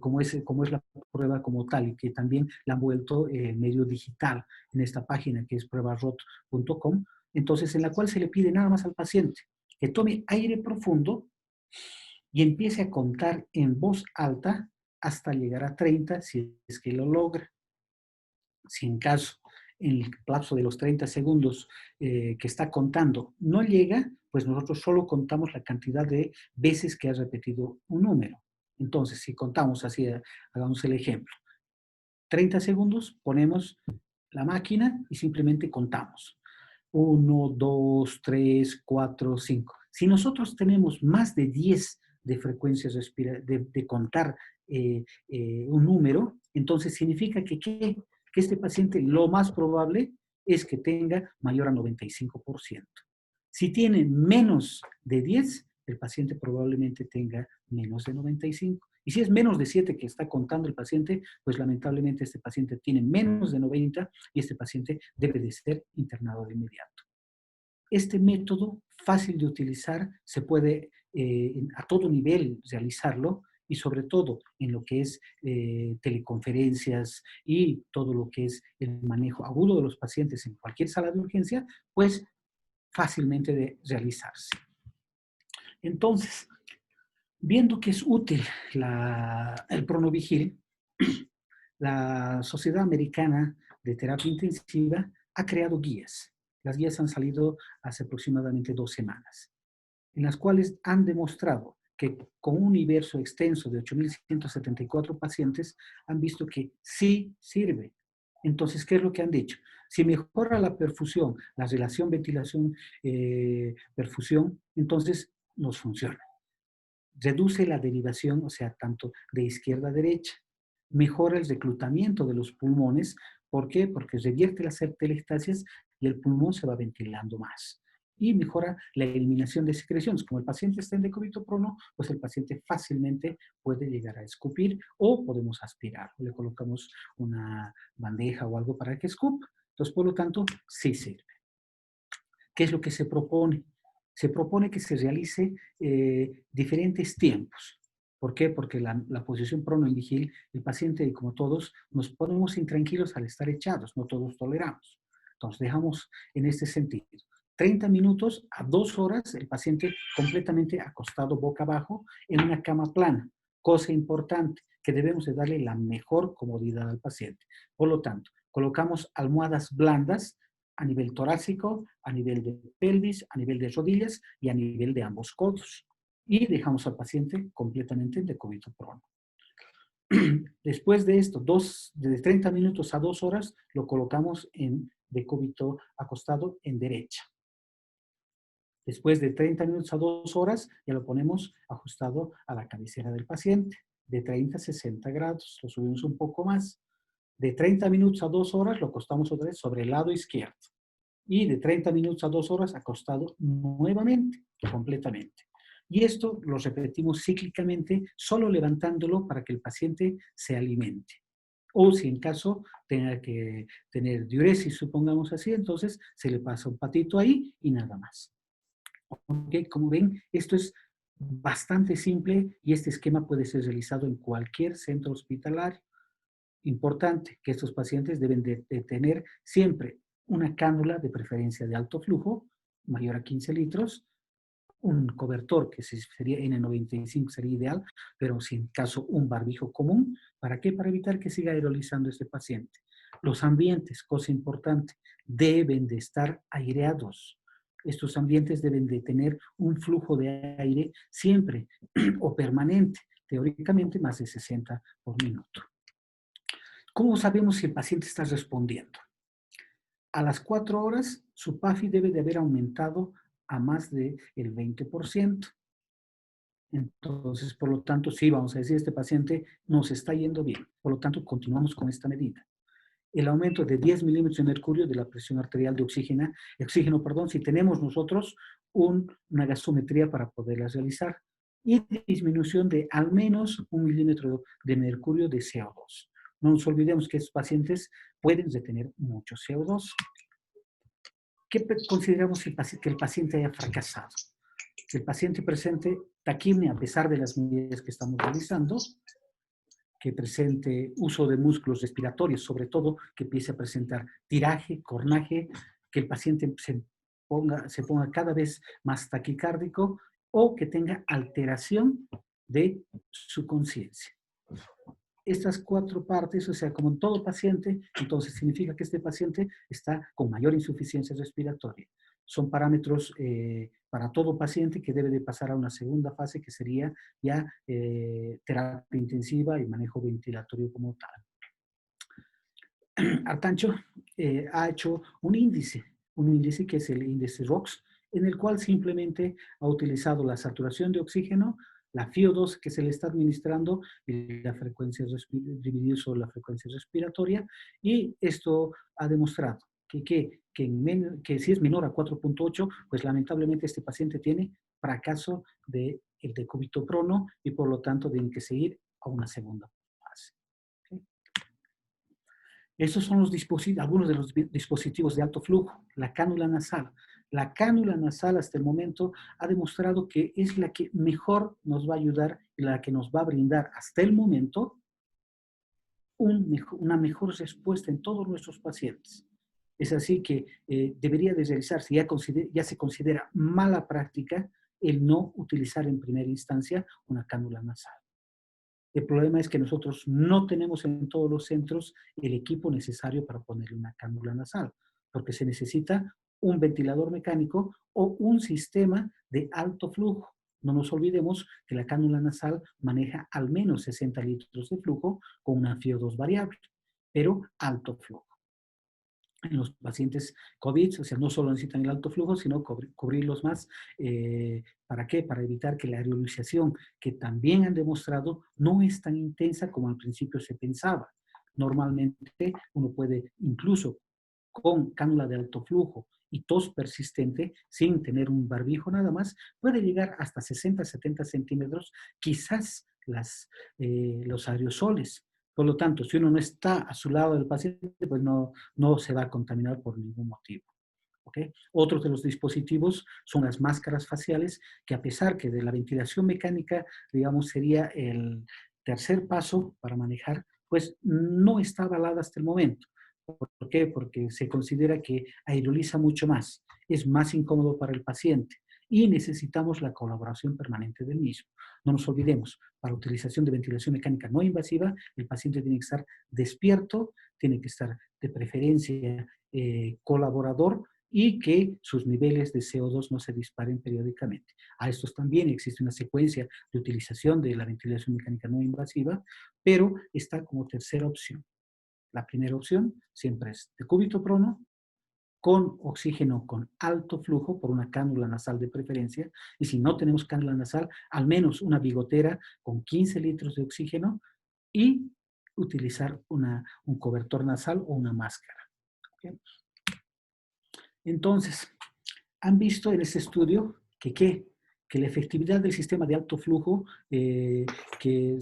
como es la prueba como tal y que también la han vuelto medio digital en esta página que es pruebasroth.com, entonces en la cual se le pide nada más al paciente que tome aire profundo y empiece a contar en voz alta hasta llegar a 30 si es que lo logra. Si en caso, en el lapso de los 30 segundos que está contando no llega, pues nosotros solo contamos la cantidad de veces que ha repetido un número. Entonces, si contamos así, hagamos el ejemplo. 30 segundos, ponemos la máquina y simplemente contamos. 1, 2, 3, 4, 5. Si nosotros tenemos más de 10 de frecuencias de contar un número, entonces significa que este paciente lo más probable es que tenga mayor a 95%. Si tiene menos de 10, el paciente probablemente tenga menos de 95. Y si es menos de 7 que está contando el paciente, pues lamentablemente este paciente tiene menos de 90 y este paciente debe de ser internado de inmediato. Este método, fácil de utilizar, se puede a todo nivel realizarlo y sobre todo en lo que es teleconferencias y todo lo que es el manejo agudo de los pacientes en cualquier sala de urgencia, pues fácilmente de realizarse. Entonces, viendo que es útil el Pronovigil, la Sociedad Americana de Terapia Intensiva ha creado guías. Las guías han salido hace aproximadamente 2 semanas, en las cuales han demostrado que con un universo extenso de 8.174 pacientes han visto que sí sirve. Entonces, ¿qué es lo que han dicho? Si mejora la perfusión, la relación ventilación-perfusión, entonces nos funciona. Reduce la derivación, o sea, tanto de izquierda a derecha. Mejora el reclutamiento de los pulmones. ¿Por qué? Porque revierte las telestasias y el pulmón se va ventilando más. Y mejora la eliminación de secreciones. Como el paciente está en decúbito prono, pues el paciente fácilmente puede llegar a escupir o podemos aspirar. Le colocamos una bandeja o algo para que escupa. Entonces, por lo tanto, sí sirve. ¿Qué es lo que se propone? Se propone que se realice diferentes tiempos. ¿Por qué? Porque la posición prono en vigil, el paciente, como todos, nos ponemos intranquilos al estar echados, no todos toleramos. Entonces, dejamos en este sentido. 30 minutos a 2 horas, el paciente completamente acostado boca abajo en una cama plana. Cosa importante, que debemos de darle la mejor comodidad al paciente. Por lo tanto, colocamos almohadas blandas a nivel torácico, a nivel de pelvis, a nivel de rodillas y a nivel de ambos codos. Y dejamos al paciente completamente en decúbito prono. Después de esto, de 30 minutos a 2 horas, lo colocamos en decúbito acostado en derecha. Después de 30 minutos a 2 horas, ya lo ponemos ajustado a la cabecera del paciente, de 30 a 60 grados. Lo subimos un poco más. De 30 minutos a 2 horas, lo acostamos otra vez sobre el lado izquierdo. Y de 30 minutos a 2 horas acostado nuevamente, completamente. Y esto lo repetimos cíclicamente, solo levantándolo para que el paciente se alimente. O si en caso tenga que tener diuresis, supongamos así, entonces se le pasa un patito ahí y nada más. ¿Okay? Como ven, esto es bastante simple y este esquema puede ser realizado en cualquier centro hospitalario. Importante que estos pacientes deben de tener siempre una cánula de preferencia de alto flujo, mayor a 15 litros, un cobertor que sería N95 sería ideal, pero si en caso un barbijo común, ¿para qué? Para evitar que siga aerolizando este paciente. Los ambientes, cosa importante, deben de estar aireados. Estos ambientes deben de tener un flujo de aire siempre o permanente, teóricamente más de 60 por minuto. ¿Cómo sabemos si el paciente está respondiendo? A las 4 horas, su PAFI debe de haber aumentado a más del 20%. Entonces, por lo tanto, sí, vamos a decir, este paciente nos está yendo bien. Por lo tanto, continuamos con esta medida. El aumento de 10 milímetros de mercurio de la presión arterial de oxígeno, si tenemos nosotros una gasometría para poderla realizar. Y disminución de al menos 1 milímetro de mercurio de CO2. No nos olvidemos que estos pacientes pueden retener mucho CO2. ¿Qué consideramos que el paciente haya fracasado? Que el paciente presente taquimia a pesar de las medidas que estamos realizando, que presente uso de músculos respiratorios, sobre todo que empiece a presentar tiraje, cornaje, que el paciente se ponga cada vez más taquicárdico o que tenga alteración de su conciencia. Estas 4 partes, o sea, como en todo paciente, entonces significa que este paciente está con mayor insuficiencia respiratoria. Son parámetros para todo paciente que debe de pasar a una segunda fase que sería ya terapia intensiva y manejo ventilatorio como tal. Artancho ha hecho un índice que es el índice ROX, en el cual simplemente ha utilizado la saturación de oxígeno, la FiO2 que se le está administrando y la frecuencia dividido sobre la frecuencia respiratoria, y esto ha demostrado que si es menor a 4.8, pues lamentablemente este paciente tiene fracaso del decúbito prono y por lo tanto tiene que seguir a una segunda fase. ¿Okay? Estos son algunos de los dispositivos de alto flujo. La cánula nasal. La cánula nasal hasta el momento ha demostrado que es la que mejor nos va a ayudar y la que nos va a brindar hasta el momento una mejor respuesta en todos nuestros pacientes. Es así que debería de realizarse, ya se considera mala práctica el no utilizar en primera instancia una cánula nasal. El problema es que nosotros no tenemos en todos los centros el equipo necesario para ponerle una cánula nasal, porque se necesita un ventilador mecánico o un sistema de alto flujo. No nos olvidemos que la cánula nasal maneja al menos 60 litros de flujo con una FiO2 variable, pero alto flujo. En los pacientes COVID, o sea, no solo necesitan el alto flujo, sino cubrirlos más. ¿Para qué? Para evitar que la aerolización, que también han demostrado, no es tan intensa como al principio se pensaba. Normalmente uno puede, incluso con cánula de alto flujo y tos persistente, sin tener un barbijo nada más, puede llegar hasta 60, 70 centímetros, quizás los aerosoles. Por lo tanto, si uno no está a su lado del paciente, pues no se va a contaminar por ningún motivo. ¿Okay? Otros de los dispositivos son las máscaras faciales, que a pesar que de la ventilación mecánica, digamos, sería el tercer paso para manejar, pues no está avalada hasta el momento. ¿Por qué? Porque se considera que aeroliza mucho más, es más incómodo para el paciente y necesitamos la colaboración permanente del mismo. No nos olvidemos, para utilización de ventilación mecánica no invasiva, el paciente tiene que estar despierto, tiene que estar de preferencia colaborador y que sus niveles de CO2 no se disparen periódicamente. A estos también existe una secuencia de utilización de la ventilación mecánica no invasiva, pero está como tercera opción. La primera opción siempre es decúbito prono, con oxígeno con alto flujo, por una cánula nasal de preferencia, y si no tenemos cánula nasal, al menos una bigotera con 15 litros de oxígeno y utilizar un cobertor nasal o una máscara. ¿Okay? Entonces, han visto en este estudio que la efectividad del sistema de alto flujo que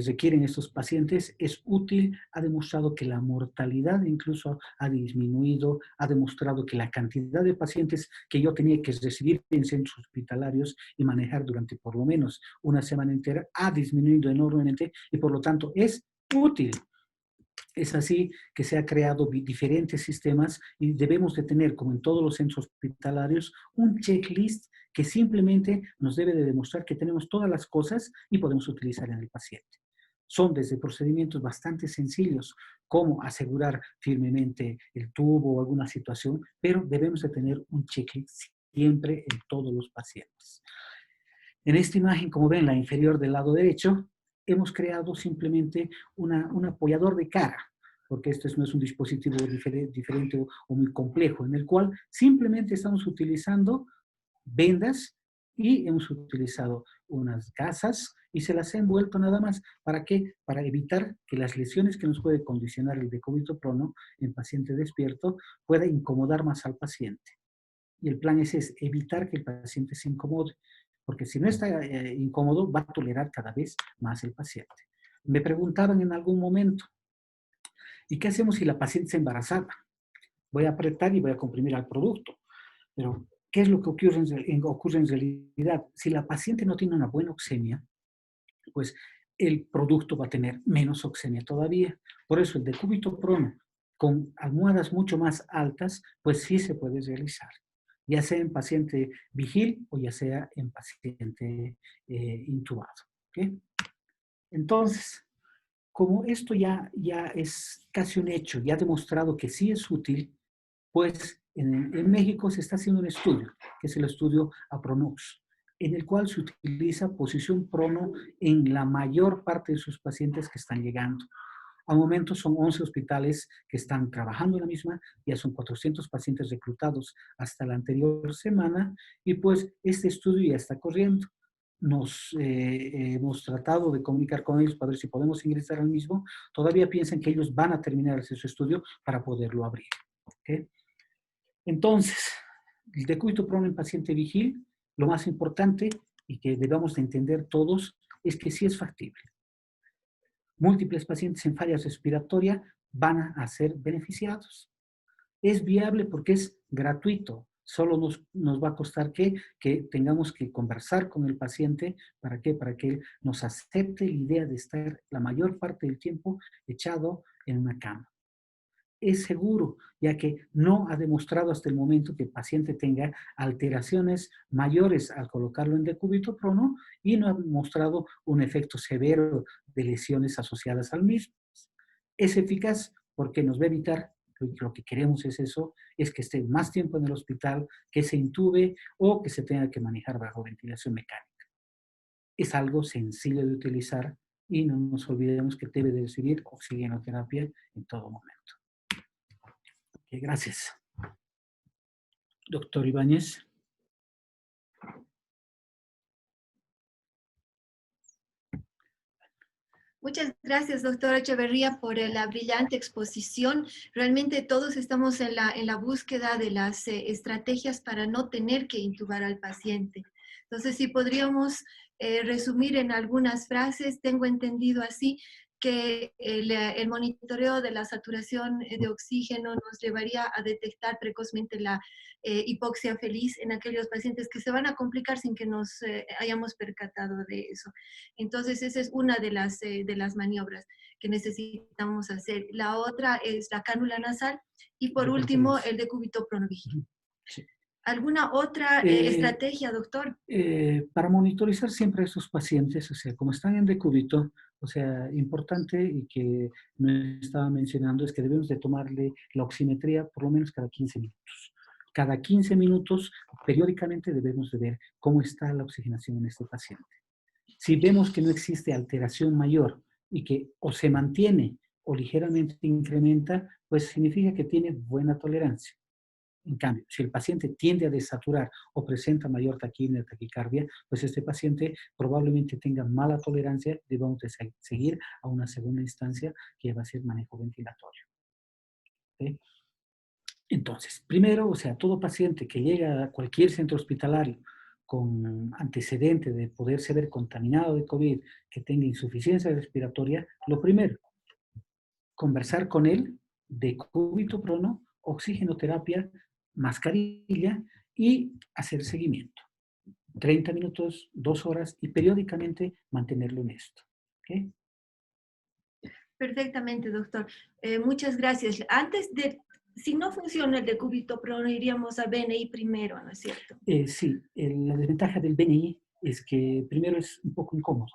requieren estos pacientes es útil, ha demostrado que la mortalidad incluso ha disminuido, ha demostrado que la cantidad de pacientes que yo tenía que recibir en centros hospitalarios y manejar durante por lo menos una semana entera ha disminuido enormemente y por lo tanto es útil. Es así que se han creado diferentes sistemas y debemos de tener, como en todos los centros hospitalarios, un checklist que simplemente nos debe de demostrar que tenemos todas las cosas y podemos utilizar en el paciente. Son desde procedimientos bastante sencillos, como asegurar firmemente el tubo o alguna situación, pero debemos de tener un checklist siempre en todos los pacientes. En esta imagen, como ven, la inferior del lado derecho, hemos creado simplemente un apoyador de cara, porque este no es un dispositivo diferente o muy complejo, en el cual simplemente estamos utilizando vendas y hemos utilizado unas gasas y se las he envuelto nada más. ¿Para qué? Para evitar que las lesiones que nos puede condicionar el decúbito prono en paciente despierto pueda incomodar más al paciente. Y el plan es evitar que el paciente se incomode, porque si no está incómodo, va a tolerar cada vez más el paciente. Me preguntaban en algún momento, ¿y qué hacemos si la paciente se embarazada? Voy a apretar y voy a comprimir al producto. Pero, ¿qué es lo que ocurre en realidad? Si la paciente no tiene una buena oxemia, pues el producto va a tener menos oxemia todavía. Por eso el decúbito prono con almohadas mucho más altas, pues sí se puede realizar, ya sea en paciente vigil o ya sea en paciente intubado. ¿Okay? Entonces, como esto ya es casi un hecho, ya ha demostrado que sí es útil, pues en México se está haciendo un estudio, que es el estudio APRONOX, en el cual se utiliza posición prono en la mayor parte de sus pacientes que están llegando. Al momento son 11 hospitales que están trabajando en la misma, ya son 400 pacientes reclutados hasta la anterior semana y pues este estudio ya está corriendo. Hemos tratado de comunicar con ellos para ver si podemos ingresar al mismo. Todavía piensan que ellos van a terminar ese estudio para poderlo abrir. ¿Okay? Entonces, el decúbito prono en paciente vigil, lo más importante y que debamos de entender todos es que sí es factible. Múltiples pacientes en falla respiratoria van a ser beneficiados. Es viable porque es gratuito. Solo nos va a costar que tengamos que conversar con el paciente. ¿Para qué? Para que él nos acepte la idea de estar la mayor parte del tiempo echado en una cama. Es seguro, ya que no ha demostrado hasta el momento que el paciente tenga alteraciones mayores al colocarlo en decúbito prono y no ha mostrado un efecto severo de lesiones asociadas al mismo. Es eficaz porque nos va a evitar, lo que queremos es eso, es que esté más tiempo en el hospital, que se intube o que se tenga que manejar bajo ventilación mecánica. Es algo sencillo de utilizar y no nos olvidemos que debe de recibir oxigenoterapia en todo momento. Okay, gracias. Doctor Ibáñez. Muchas gracias, doctora Echeverría, por la brillante exposición. Realmente todos estamos en la búsqueda de las estrategias para no tener que intubar al paciente. Entonces, si podríamos resumir en algunas frases, tengo entendido así que el monitoreo de la saturación de oxígeno nos llevaría a detectar precozmente la hipoxia feliz en aquellos pacientes que se van a complicar sin que nos hayamos percatado de eso. Entonces, esa es una de las maniobras que necesitamos hacer. La otra es la cánula nasal y por último, el decúbito pronovigil. Sí. ¿Alguna otra estrategia, doctor? Para monitorizar siempre a estos pacientes, o sea, como están en decúbito, o sea, importante y que me estaba mencionando es que debemos de tomarle la oximetría por lo menos cada 15 minutos. Cada 15 minutos, periódicamente debemos de ver cómo está la oxigenación en este paciente. Si vemos que no existe alteración mayor y que o se mantiene o ligeramente incrementa, pues significa que tiene buena tolerancia. En cambio, si el paciente tiende a desaturar o presenta mayor taquipnea, taquicardia, pues este paciente probablemente tenga mala tolerancia, debemos de seguir a una segunda instancia que va a ser manejo ventilatorio. ¿Sí? Entonces, primero, o sea, todo paciente que llega a cualquier centro hospitalario con antecedente de poderse ver contaminado de COVID, que tenga insuficiencia respiratoria, lo primero, conversar con él de cúbito prono, oxigenoterapia, mascarilla y hacer seguimiento. 30 minutos, 2 horas y periódicamente mantenerlo en esto. ¿Okay? Perfectamente, doctor. Muchas gracias. Antes de, si no funciona el decúbito prono, iríamos a BNI primero, ¿no es cierto? Sí, la desventaja del BNI es que primero es un poco incómodo.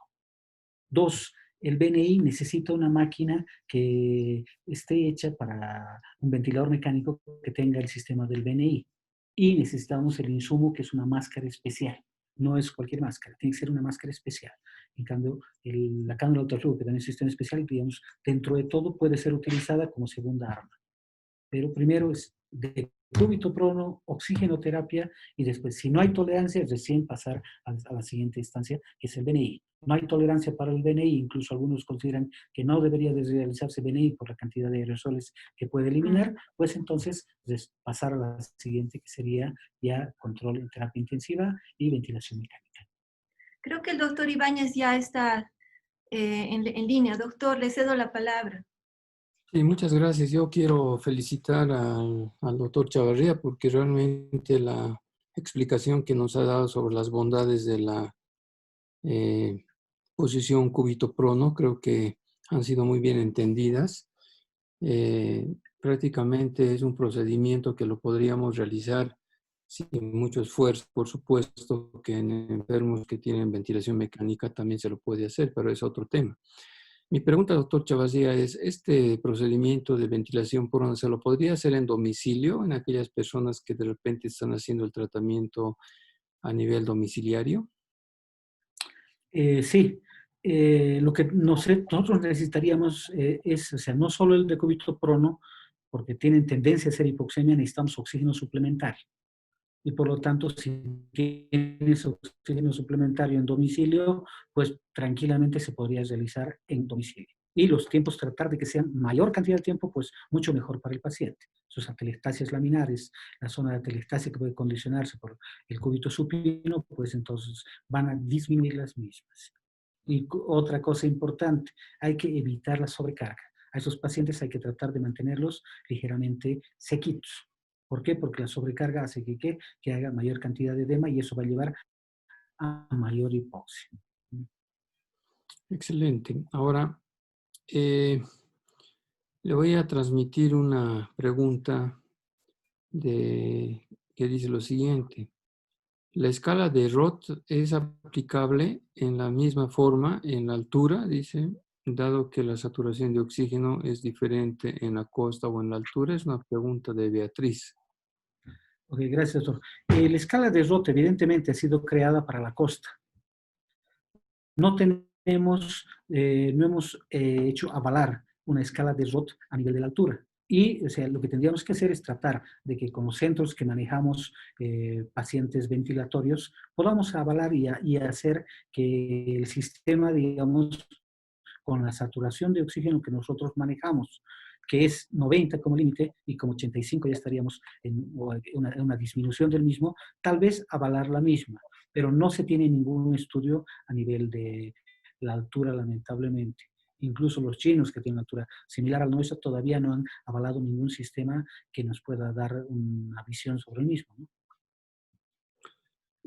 2, el BNI necesita una máquina que esté hecha para un ventilador mecánico que tenga el sistema del BNI. Y necesitamos el insumo que es una máscara especial. No es cualquier máscara, tiene que ser una máscara especial. En cambio, la cánula ultraflujo, que también es un sistema especial, digamos, dentro de todo puede ser utilizada como segunda arma. Pero primero es decúbito prono, oxigenoterapia y después, si no hay tolerancia, recién pasar a la siguiente instancia, que es el BNI. No hay tolerancia para el BNI, incluso algunos consideran que no debería de realizarse BNI por la cantidad de aerosoles que puede eliminar, pues entonces pasar a la siguiente, que sería ya control en terapia intensiva y ventilación mecánica. Creo que el doctor Ibáñez ya está en línea. Doctor, le cedo la palabra. Sí, muchas gracias. Yo quiero felicitar al doctor Chavarría porque realmente la explicación que nos ha dado sobre las bondades de la posición cúbito prono creo que han sido muy bien entendidas. Prácticamente es un procedimiento que lo podríamos realizar sin mucho esfuerzo. Por supuesto que en enfermos que tienen ventilación mecánica también se lo puede hacer, pero es otro tema. Mi pregunta, doctor Chavazía, es, ¿este procedimiento de ventilación por onda se lo podría hacer en domicilio en aquellas personas que de repente están haciendo el tratamiento a nivel domiciliario? Sí, lo que nosotros necesitaríamos es, o sea, no solo el decúbito prono, porque tienen tendencia a ser hipoxemia, necesitamos oxígeno suplementario. Y por lo tanto, si tienes oxígeno suplementario en domicilio, pues tranquilamente se podría realizar en domicilio. Y los tiempos, tratar de que sean mayor cantidad de tiempo, pues mucho mejor para el paciente. Sus atelectasias laminares, la zona de atelectasia que puede condicionarse por el cúbito supino, pues entonces van a disminuir las mismas. Y otra cosa importante, hay que evitar la sobrecarga. A esos pacientes hay que tratar de mantenerlos ligeramente sequitos. ¿Por qué? Porque la sobrecarga hace que haga mayor cantidad de edema y eso va a llevar a mayor hipoxia. Excelente. Ahora, eh, le voy a transmitir una pregunta que dice lo siguiente. La escala de Roth es aplicable en la misma forma en la altura, dice, dado que la saturación de oxígeno es diferente en la costa o en la altura. Es una pregunta de Beatriz. Ok, gracias, doctor. La escala de Roth evidentemente ha sido creada para la costa. No hemos hecho avalar una escala de Roth a nivel de la altura. Y o sea, lo que tendríamos que hacer es tratar de que con los centros que manejamos pacientes ventilatorios podamos avalar y hacer que el sistema, digamos, con la saturación de oxígeno que nosotros manejamos, que es 90 como límite y como 85 ya estaríamos en una disminución del mismo, tal vez avalar la misma, pero no se tiene ningún estudio a nivel de la altura, lamentablemente. Incluso los chinos que tienen una altura similar al nuestro todavía no han avalado ningún sistema que nos pueda dar una visión sobre el mismo, ¿no?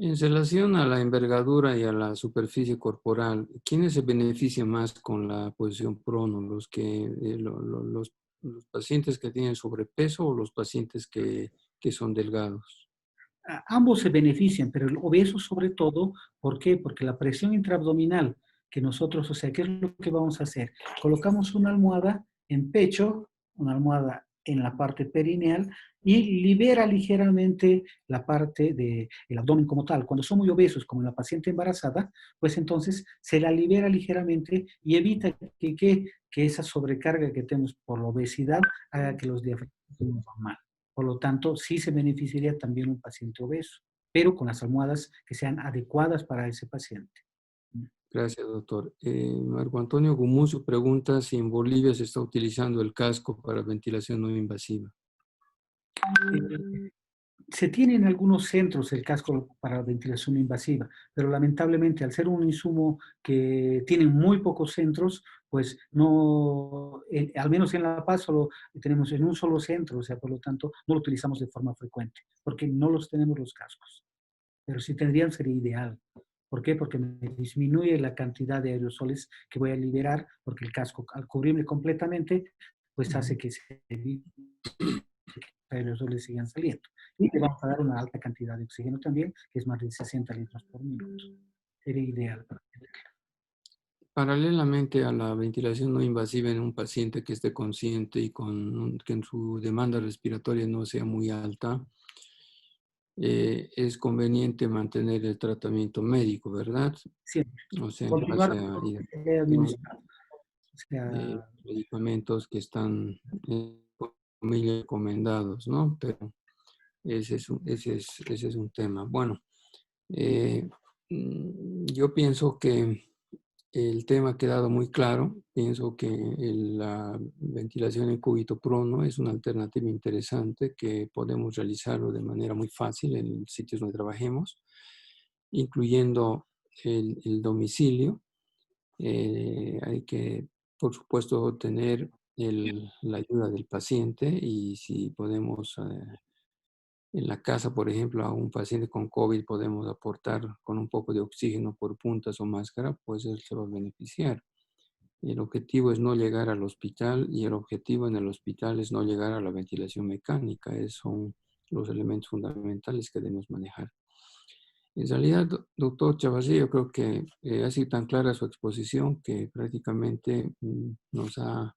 En relación a la envergadura y a la superficie corporal, ¿quiénes se benefician más con la posición prono? ¿Los pacientes que tienen sobrepeso o los pacientes que son delgados? Ambos se benefician, pero el obeso sobre todo, ¿por qué? Porque la presión intraabdominal que nosotros, o sea, ¿qué es lo que vamos a hacer? Colocamos una almohada en pecho, una almohada en la parte perineal y libera ligeramente la parte del abdomen como tal. Cuando son muy obesos, como la paciente embarazada, pues entonces se la libera ligeramente y evita que esa sobrecarga que tenemos por la obesidad haga que los diafragmas estén mal. Por lo tanto, sí se beneficiaría también un paciente obeso, pero con las almohadas que sean adecuadas para ese paciente. Gracias, doctor. Marco Antonio Gumucio pregunta si en Bolivia se está utilizando el casco para ventilación no invasiva. Se tiene en algunos centros el casco para ventilación invasiva, pero lamentablemente al ser un insumo que tienen muy pocos centros, pues no, al menos en La Paz solo tenemos en un solo centro, o sea, por lo tanto no lo utilizamos de forma frecuente, porque no los tenemos los cascos. Pero si tendrían sería ideal. ¿Por qué? Porque me disminuye la cantidad de aerosoles que voy a liberar, porque el casco al cubrirme completamente, pues hace que se evite que los aerosoles sigan saliendo. Y le vamos a dar una alta cantidad de oxígeno también, que es más de 60 litros por minuto. Sería ideal para tenerla. Paralelamente a la ventilación no invasiva en un paciente que esté consciente y que en su demanda respiratoria no sea muy alta, es conveniente mantener el tratamiento médico, ¿verdad? Siempre. O sea, en base Continuar a con lo que he administrado. O sea, medicamentos que están comillas, recomendados, ¿no? Pero ese es un tema. Bueno, yo pienso que el tema ha quedado muy claro. Pienso que la ventilación en cúbito prono es una alternativa interesante que podemos realizarlo de manera muy fácil en sitios donde trabajemos, incluyendo el domicilio. Hay que, por supuesto, tener la ayuda del paciente y si podemos, en la casa, por ejemplo, a un paciente con COVID podemos aportar con un poco de oxígeno por puntas o máscara, pues él se va a beneficiar. El objetivo es no llegar al hospital y el objetivo en el hospital es no llegar a la ventilación mecánica. Esos son los elementos fundamentales que debemos manejar. En realidad, doctor Chavarría, yo creo que ha sido tan clara su exposición que prácticamente nos ha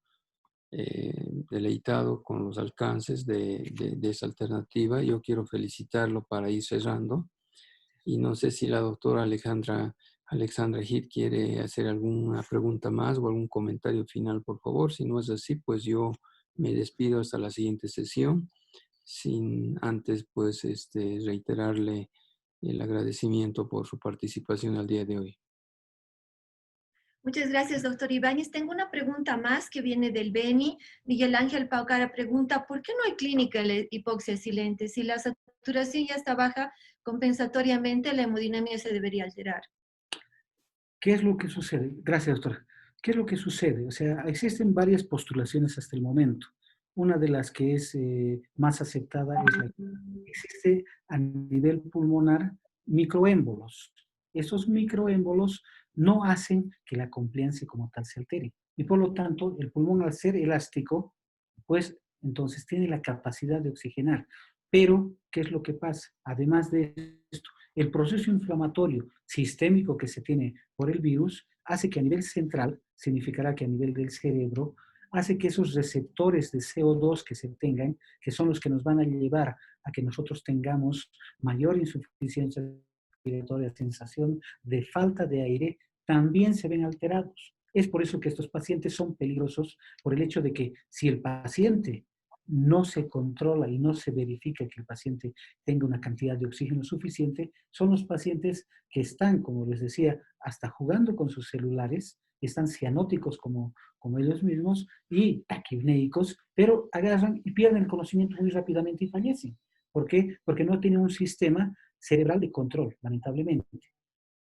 deleitado con los alcances de esa alternativa. Yo quiero felicitarlo para ir cerrando. Y no sé si la doctora Alexandra Hit quiere hacer alguna pregunta más o algún comentario final, por favor. Si no es así, pues yo me despido hasta la siguiente sesión, sin antes pues reiterarle el agradecimiento por su participación al día de hoy. Muchas gracias, doctor Ibáñez. Tengo una pregunta más que viene del Beni. Miguel Ángel Paucara pregunta, ¿por qué no hay clínica de hipoxia silente? Si la saturación ya está baja, compensatoriamente la hemodinamia se debería alterar. ¿qué es lo que sucede? Gracias, doctora. ¿Qué es lo que sucede? O sea, existen varias postulaciones hasta el momento. Una de las que es más aceptada es la que existe a nivel pulmonar microémbolos. Esos microémbolos no hacen que la compliance como tal se altere. Y por lo tanto, el pulmón al ser elástico, pues entonces tiene la capacidad de oxigenar. Pero, ¿qué es lo que pasa? Además de esto, el proceso inflamatorio sistémico que se tiene por el virus hace que a nivel central, significará que a nivel del cerebro, hace que esos receptores de CO2 que se tengan, que son los que nos van a llevar a que nosotros tengamos mayor insuficiencia respiratoria, sensación de falta de aire, también se ven alterados. Es por eso que estos pacientes son peligrosos, por el hecho de que si el paciente no se controla y no se verifica que el paciente tenga una cantidad de oxígeno suficiente, son los pacientes que están, como les decía, hasta jugando con sus celulares, están cianóticos como ellos mismos y taquipnéicos, pero agarran y pierden el conocimiento muy rápidamente y fallecen. ¿Por qué? Porque no tienen un sistema cerebral de control, lamentablemente.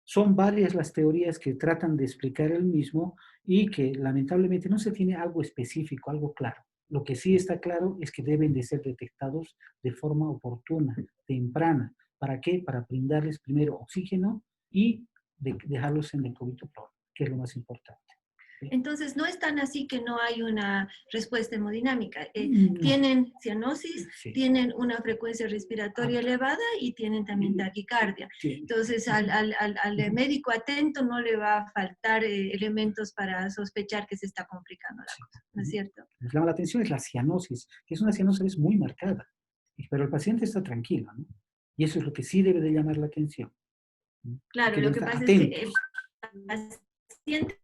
Son varias las teorías que tratan de explicar el mismo y que lamentablemente no se tiene algo específico, algo claro. Lo que sí está claro es que deben de ser detectados de forma oportuna, temprana. ¿Para qué? Para brindarles primero oxígeno y dejarlos en el COVID control, que es lo más importante. Entonces, no es tan así que no hay una respuesta hemodinámica. No. Tienen cianosis, Sí. tienen una frecuencia respiratoria elevada y tienen también taquicardia. Sí. Entonces, al médico atento no le va a faltar elementos para sospechar que se está complicando la cosa, ¿no es cierto? Nos llama la atención es la cianosis, que es una cianosis muy marcada, pero el paciente está tranquilo, ¿no? Y eso es lo que sí debe de llamar la atención. Claro, lo que pasa es que el paciente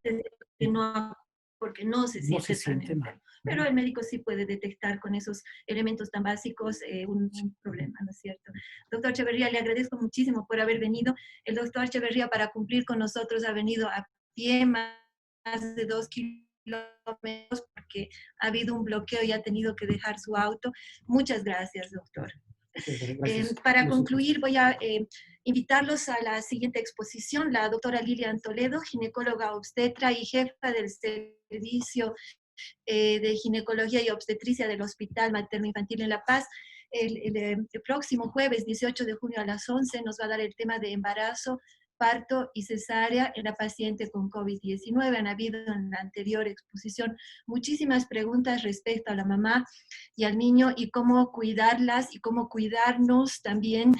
que no, porque no se siente mal. Pero el médico sí puede detectar con esos elementos tan básicos un problema, ¿no es cierto? Doctor Echeverría, le agradezco muchísimo por haber venido. El doctor Echeverría, para cumplir con nosotros, ha venido a pie más de 2 kilómetros porque ha habido un bloqueo y ha tenido que dejar su auto. Muchas gracias, doctor. Para concluir, voy a invitarlos a la siguiente exposición, la doctora Lilian Toledo, ginecóloga obstetra y jefa del servicio de ginecología y obstetricia del Hospital Materno Infantil en La Paz. El próximo jueves 18 de junio a las 11 nos va a dar el tema de embarazo, parto y cesárea en la paciente con COVID-19. Han habido en la anterior exposición muchísimas preguntas respecto a la mamá y al niño y cómo cuidarlas y cómo cuidarnos también